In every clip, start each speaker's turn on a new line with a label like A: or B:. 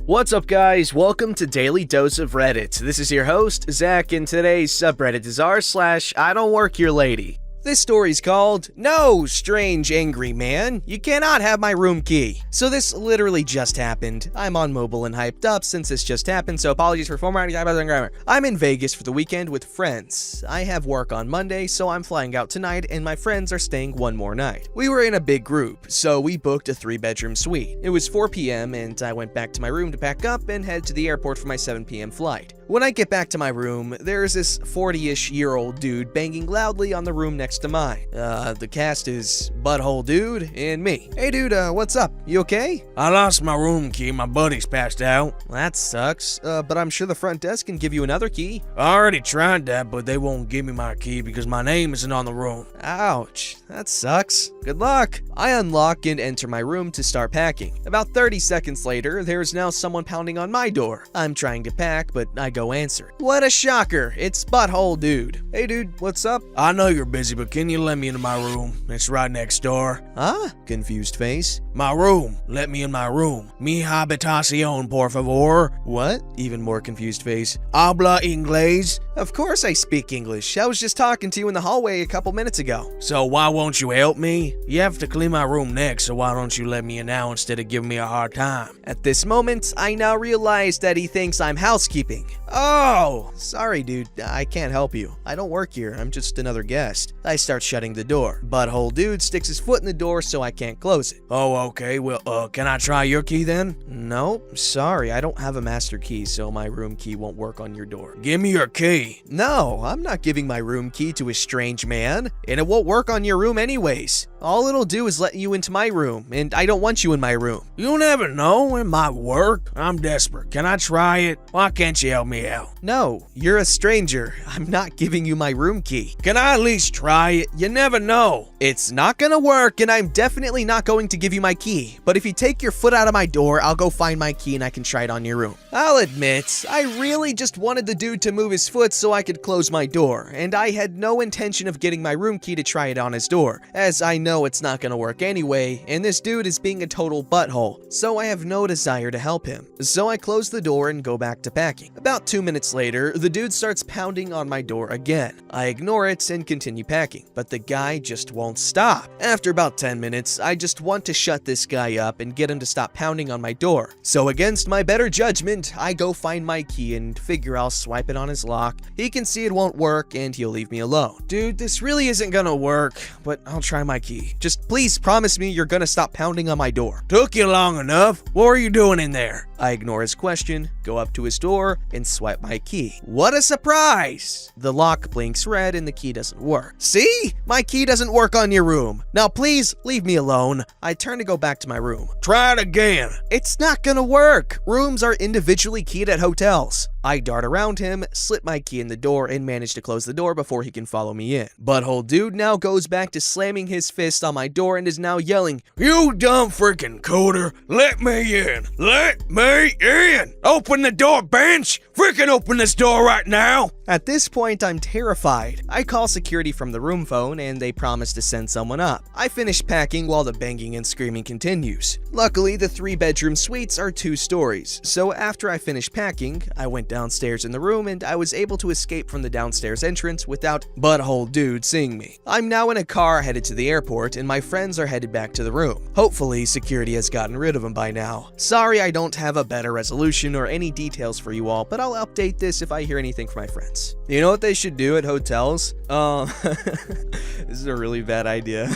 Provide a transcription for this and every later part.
A: What's up, guys? Welcome to Daily Dose of Reddit. This is your host, Zach, and today's subreddit is r/IDontWorkHereLady. This story's called, "No, Strange Angry Man, you cannot have my room key." So this literally just happened. I'm on mobile and hyped up since this just happened, so apologies for formatting and grammar. I'm in Vegas for the weekend with friends. I have work on Monday, so I'm flying out tonight, and my friends are staying one more night. We were in a big group, so we booked a 3-bedroom suite. It was 4 p.m., and I went back to my room to pack up and head to the airport for my 7 p.m. flight. When I get back to my room, there's this 40-ish-year-old dude banging loudly on the room next to mine. The cast is Butthole Dude and me. "Hey dude, what's up? You okay?"
B: "I lost my room key, my buddy's passed out."
A: "That sucks, but I'm sure the front desk can give you another key."
B: "I already tried that, but they won't give me my key because my name isn't on the room."
A: "Ouch, that sucks. Good luck." I unlock and enter my room to start packing. About 30 seconds later, there's now someone pounding on my door. I'm trying to pack, but I go answer. What a shocker, it's Butthole Dude. "Hey dude, what's up?"
B: "I know you're busy, but can you let me into my room? It's right next door."
A: "Huh?" Confused face.
B: "My room. Let me in my room. Mi habitación, por favor."
A: "What?" Even more confused face.
B: "Habla inglés?"
A: "Of course I speak English. I was just talking to you in the hallway a couple minutes ago."
B: "So why won't you help me? You have to clean my room next, so why don't you let me in now instead of giving me a hard time?"
A: At this moment, I now realize that he thinks I'm housekeeping. "Oh, sorry dude, I can't help you. I don't work here, I'm just another guest." I start shutting the door. Butthole Dude sticks his foot in the door so I can't close it.
B: "Oh, okay, well, can I try your key then?"
A: "No, sorry, I don't have a master key, so my room key won't work on your door."
B: "Give me your key."
A: "No, I'm not giving my room key to a strange man, and it won't work on your room anyways. All it'll do is let you into my room, and I don't want you in my room."
B: "You never know, it might work. I'm desperate. Can I try it? Why can't you help me out?"
A: "No, you're a stranger. I'm not giving you my room key."
B: "Can I at least try it? You never know."
A: "It's not gonna work, and I'm definitely not going to give you my key. But if you take your foot out of my door, I'll go find my key and I can try it on your room." I'll admit, I really just wanted the dude to move his foot so I could close my door, and I had no intention of getting my room key to try it on his door, as I know it's not gonna work anyway, and this dude is being a total butthole, so I have no desire to help him. So I close the door and go back to packing. About 2 minutes later, the dude starts pounding on my door again. I ignore it and continue packing, but the guy just won't stop. After about 10 minutes, I just want to shut this guy up and get him to stop pounding on my door. So against my better judgment, I go find my key and figure I'll swipe it on his lock. He can see it won't work and he'll leave me alone. "Dude, this really isn't gonna work, but I'll try my key. Just please promise me you're gonna stop pounding on my door."
B: "Took you long enough. What were you doing in there?"
A: I ignore his question, go up to his door, and swipe my key. What a surprise! The lock blinks red and the key doesn't work. "See? My key doesn't work on your room. Now please, leave me alone." I turn to go back to my room.
B: "Try it again."
A: "It's not gonna work. Rooms are individually keyed at hotels." I dart around him, slip my key in the door, and manage to close the door before he can follow me in. Butthole Dude now goes back to slamming his fist on my door and is now yelling,
B: "You dumb freaking coder! Let me in! Let me in! Open the door, bench! Freaking open this door right now!"
A: At this point, I'm terrified. I call security from the room phone and they promise to send someone up. I finish packing while the banging and screaming continues. Luckily, the 3-bedroom suites are 2 stories, so after I finished packing, I went downstairs in the room and I was able to escape from the downstairs entrance without Butthole Dude seeing me. I'm now in a car headed to the airport and my friends are headed back to the room. Hopefully, security has gotten rid of him by now. Sorry I don't have a better resolution or any details for you all, but I'll update this if I hear anything from my friends. You know what they should do at hotels? This is a really bad idea.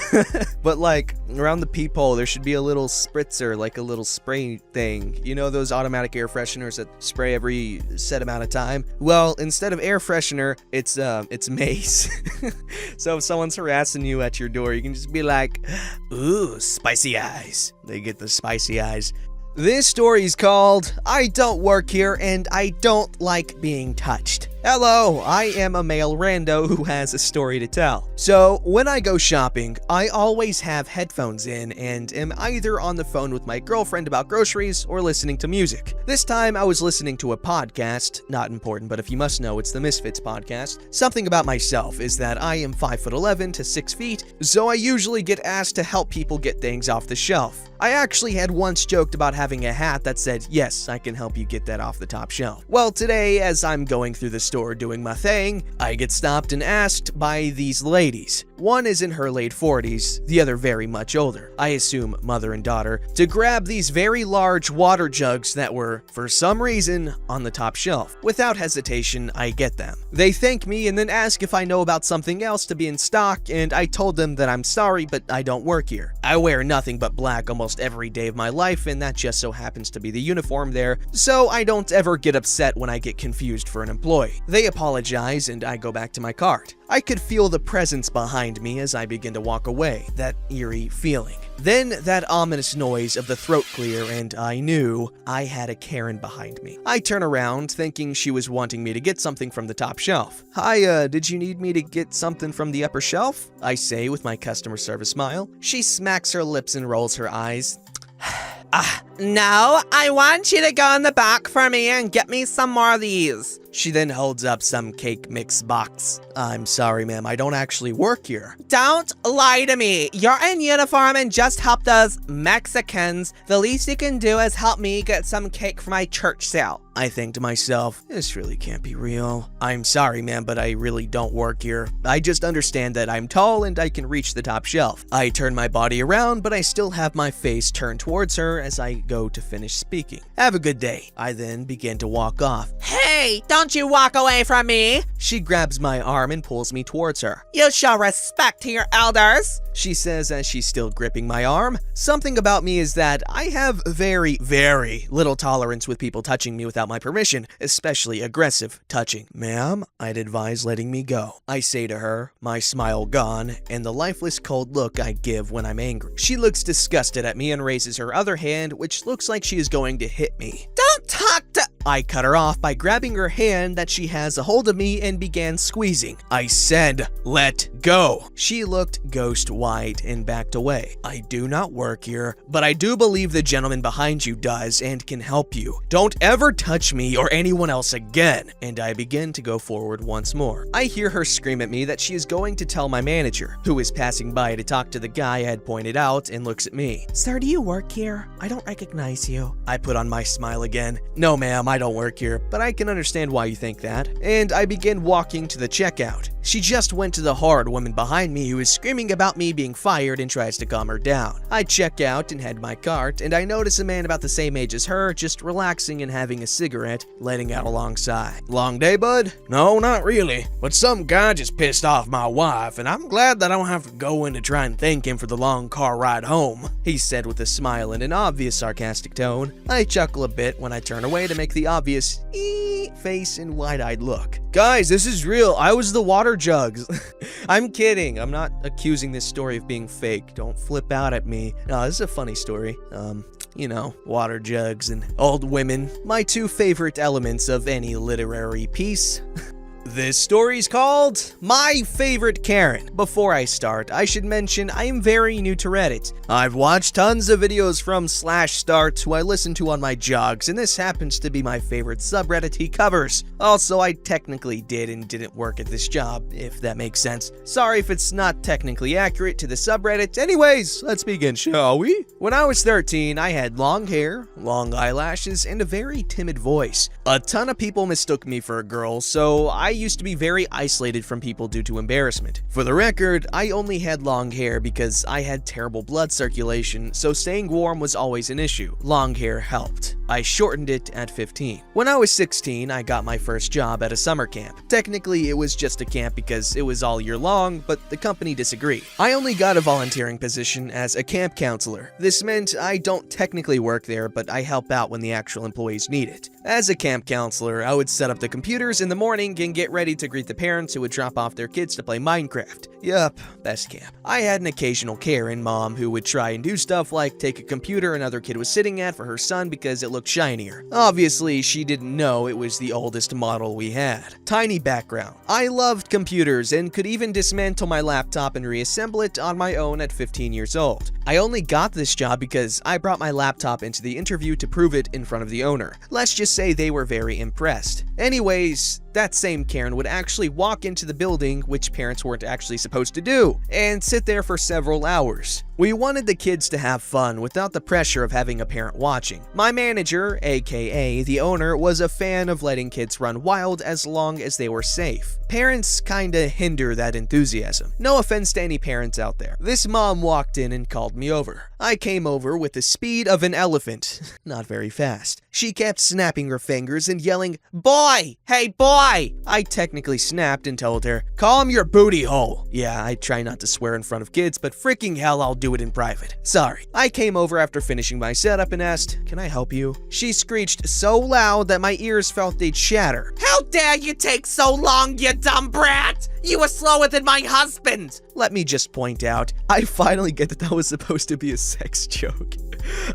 A: But like, around the peephole, there should be a little spritzer, like a little spray thing. You know those automatic air fresheners that spray every set amount of time? Well, instead of air freshener, it's mace. So if someone's harassing you at your door, you can just be like, "Ooh, spicy eyes." They get the spicy eyes. This story is called, "I Don't Work Here and I Don't Like Being Touched." Hello, I am a male rando who has a story to tell. So, when I go shopping, I always have headphones in and am either on the phone with my girlfriend about groceries or listening to music. This time, I was listening to a podcast, not important, but if you must know, it's the Misfits podcast. Something about myself is that I am 5'11" to 6 feet, so I usually get asked to help people get things off the shelf. I actually had once joked about having a hat that said, "Yes, I can help you get that off the top shelf." Well, today, as I'm going through the store doing my thing, I get stopped and asked by these ladies. One is in her late 40s, the other very much older, I assume mother and daughter, to grab these very large water jugs that were, for some reason, on the top shelf. Without hesitation, I get them. They thank me and then ask if I know about something else to be in stock, and I told them that I'm sorry, but I don't work here. I wear nothing but black almost every day of my life, and that just so happens to be the uniform there, so I don't ever get upset when I get confused for an employee. They apologize, and I go back to my cart. I could feel the presence behind me as I begin to walk away, that eerie feeling. Then that ominous noise of the throat clear, and I knew I had a Karen behind me. I turn around, thinking she was wanting me to get something from the top shelf. "Hi, did you need me to get something from the upper shelf?" I say with my customer service smile. She smacks her lips and rolls her eyes.
C: No, I want you to go in the back for me and get me some more of these.
A: She then holds up some cake mix box. "I'm sorry, ma'am, I don't actually work here."
C: Don't lie to me. You're in uniform and just help those Mexicans. The least you can do is help me get some cake for my church sale.
A: I think to myself, this really can't be real. "I'm sorry, ma'am, but I really don't work here. I just understand that I'm tall and I can reach the top shelf." I turn my body around, but I still have my face turned towards her as I go to finish speaking. "Have a good day." I then begin to walk off.
C: Hey, don't you walk away from me.
A: She grabs my arm and pulls me towards her.
C: You show respect to your elders,
A: she says as she's still gripping my arm. Something about me is that I have very, very little tolerance with people touching me without my permission, especially aggressive touching. "Ma'am, I'd advise letting me go," I say to her, my smile gone, and the lifeless cold look I give when I'm angry. She looks disgusted at me and raises her other hand, which looks like she is going to hit me.
C: Don't talk to—
A: I cut her off by grabbing her hand that she has a hold of me and began squeezing. I said, "Let go." She looked ghost white and backed away. "I do not work here, but I do believe the gentleman behind you does and can help you. Don't ever touch me or anyone else again." And I begin to go forward once more. I hear her scream at me that she is going to tell my manager, who is passing by to talk to the guy I had pointed out, and looks at me. "Sir, do you work here? I don't recognize you." I put on my smile again. "No, ma'am, I don't work here, but I can understand why you think that." And I begin walking to the checkout. She just went to the hard woman behind me who is screaming about me being fired and tries to calm her down. I check out and head my cart, and I notice a man about the same age as her just relaxing and having a cigarette, letting out alongside. "Long day, bud?"
B: No, not really, but some guy just pissed off my wife, and I'm glad that I don't have to go in to try and thank him for the long car ride home,"
A: he said with a smile and an obvious sarcastic tone. I chuckle a bit when I turn away to make the obvious face and wide-eyed look. "Guys, this is real. I was the water jugs." I'm kidding. I'm not accusing this story of being fake. Don't flip out at me. No, this is a funny story. You know, water jugs and old women. My two favorite elements of any literary piece. This story's called My Favorite Karen. Before I start, I should mention I am very new to Reddit. I've watched tons of videos from /start who I listen to on my jogs, and this happens to be my favorite subreddit he covers. Also, I technically did and didn't work at this job, if that makes sense. Sorry if it's not technically accurate to the subreddit. Anyways, let's begin, shall we? When I was 13, I had long hair, long eyelashes, and a very timid voice. A ton of people mistook me for a girl, so I used to be very isolated from people due to embarrassment. For the record, I only had long hair because I had terrible blood circulation, so staying warm was always an issue. Long hair helped. I shortened it at 15. When I was 16, I got my first job at a summer camp. Technically, it was just a camp because it was all year long, but the company disagreed. I only got a volunteering position as a camp counselor. This meant I don't technically work there, but I help out when the actual employees need it. As a camp counselor, I would set up the computers in the morning and get ready to greet the parents who would drop off their kids to play Minecraft. Yup, best camp. I had an occasional Karen mom who would try and do stuff like take a computer another kid was sitting at for her son because it looked look shinier. Obviously, she didn't know it was the oldest model we had. Tiny background. I loved computers and could even dismantle my laptop and reassemble it on my own at 15 years old. I only got this job because I brought my laptop into the interview to prove it in front of the owner. Let's just say they were very impressed. Anyways, that same Karen would actually walk into the building, which parents weren't actually supposed to do, and sit there for several hours. We wanted the kids to have fun without the pressure of having a parent watching. My manager, aka the owner, was a fan of letting kids run wild as long as they were safe. Parents kinda hinder that enthusiasm. No offense to any parents out there. This mom walked in and called me over. I came over with the speed of an elephant. Not very fast. She kept snapping her fingers and yelling, "Boy! Hey boy!" I technically snapped and told her, "Calm your booty hole." Yeah, I try not to swear in front of kids, but freaking hell, I'll do it in private. Sorry. I came over after finishing my setup and asked, "Can I help you?" She screeched so loud that my ears felt they'd shatter.
C: How dare you take so long, you dumb brat! You were slower than my husband!
A: Let me just point out, I finally get that was supposed to be a sex joke.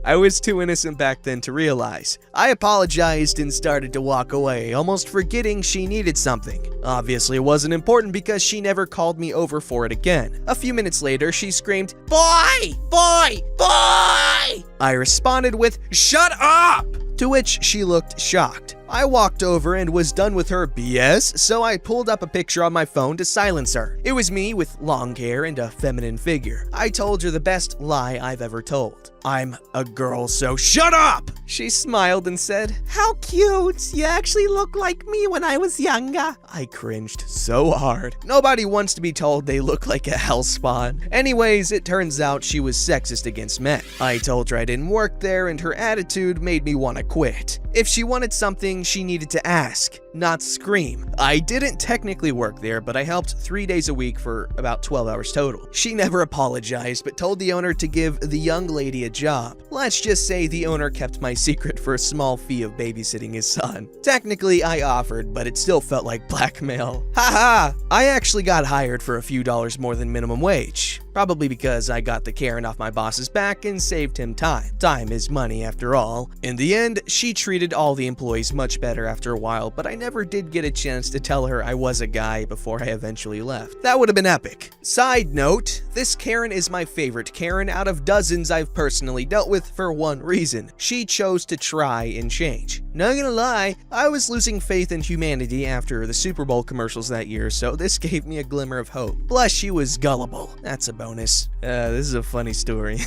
A: I was too innocent back then to realize. I apologized and started to walk away, almost forgetting she needed something. Obviously, it wasn't important because she never called me over for it again. A few minutes later, she screamed, "Boy! Boy! Boy!" I responded with, "Shut up!" To which she looked shocked. I walked over and was done with her BS, so I pulled up a picture on my phone to silence her. It was me with long hair and a feminine figure. I told her the best lie I've ever told. "I'm a girl, so shut up!" She smiled and said, "How cute! You actually look like me when I was younger." I cringed so hard. Nobody wants to be told they look like a hellspawn. Anyways, it turns out she was sexist against men. I told her I didn't work there and her attitude made me want to quit. If she wanted something, she needed to ask, not scream. I didn't technically work there, but I helped 3 days a week for about 12 hours total. She never apologized, but told the owner to give the young lady a job. Let's just say the owner kept my secret for a small fee of babysitting his son. Technically, I offered, but it still felt like blackmail. Haha! I actually got hired for a few dollars more than minimum wage. Probably because I got the Karen off my boss's back and saved him time. Time is money after all. In the end, she treated all the employees much better after a while, but I never did get a chance to tell her I was a guy before I eventually left. That would have been epic. Side note, this Karen is my favorite Karen out of dozens I've personally dealt with for one reason. She chose to try and change. Not gonna lie, I was losing faith in humanity after the Super Bowl commercials that year, so this gave me a glimmer of hope. Plus, she was gullible. That's a bonus. This is a funny story.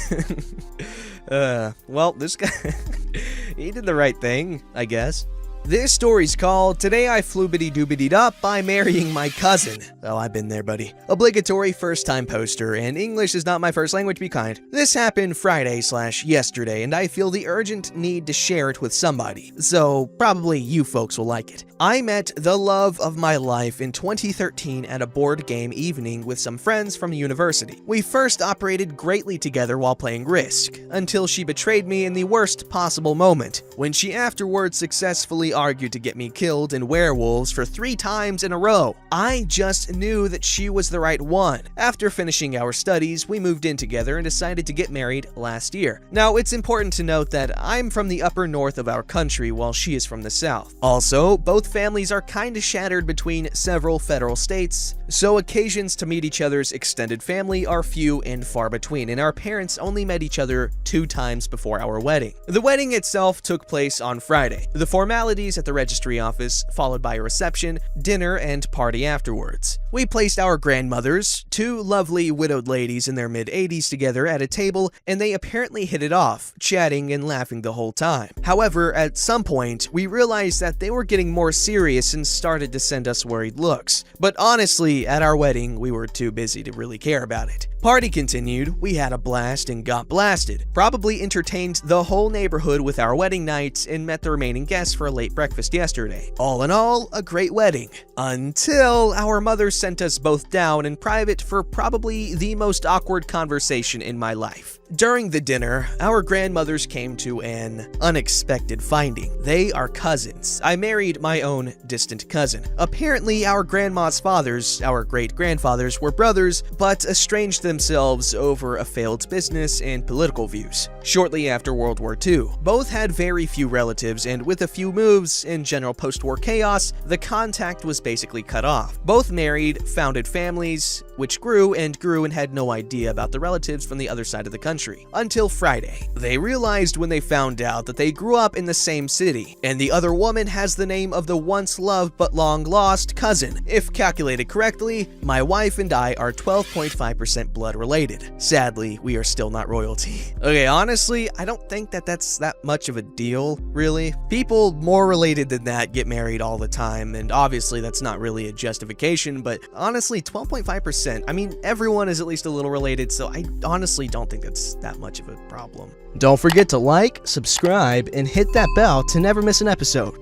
A: Well, this guy, he did the right thing, I guess. This story's called "Today I Floobity Doobity Up by Marrying My Cousin." Oh, I've been there, buddy. Obligatory first-time poster, and English is not my first language, be kind. This happened Friday/yesterday, and I feel the urgent need to share it with somebody, so probably you folks will like it. I met the love of my life in 2013 at a board game evening with some friends from university. We first operated greatly together while playing Risk, until she betrayed me in the worst possible moment, when she afterwards successfully argued to get me killed in werewolves for 3 times in a row. I just knew that she was the right one. After finishing our studies, we moved in together and decided to get married last year. Now, it's important to note that I'm from the upper north of our country while she is from the south. Also, both families are kinda shattered between several federal states, so occasions to meet each other's extended family are few and far between, and our parents only met each other 2 times before our wedding. The wedding itself took place on Friday. The formalities at the registry office, followed by a reception, dinner, and party afterwards. We placed our grandmothers, 2 lovely widowed ladies in their mid-80s, together at a table, and they apparently hit it off, chatting and laughing the whole time. However, at some point, we realized that they were getting more serious and started to send us worried looks. But honestly, at our wedding, we were too busy to really care about it. Party continued, we had a blast and got blasted. Probably entertained the whole neighborhood with our wedding night and met the remaining guests for a late breakfast yesterday. All in all, a great wedding. Until our mother sent us both down in private for probably the most awkward conversation in my life. During the dinner, our grandmothers came to an unexpected finding. They are cousins. I married my own distant cousin. Apparently, our grandma's fathers, our great-grandfathers, were brothers, but estranged themselves over a failed business and political views. Shortly after World War II, both had very few relatives, and with a few moves and general post-war chaos, the contact was basically cut off. Both married, founded families, which grew and had no idea about the relatives from the other side of the country. Until Friday. They realized when they found out that they grew up in the same city, and the other woman has the name of the once loved but long lost cousin. If calculated correctly, my wife and I are 12.5% blood related. Sadly, we are still not royalty. Okay, honestly, I don't think that's that much of a deal, really. People more related than that get married all the time, and obviously that's not really a justification, but honestly, 12.5%, I mean, everyone is at least a little related, so I honestly don't think that's that much of a problem. Don't forget to like, subscribe, and hit that bell to never miss an episode.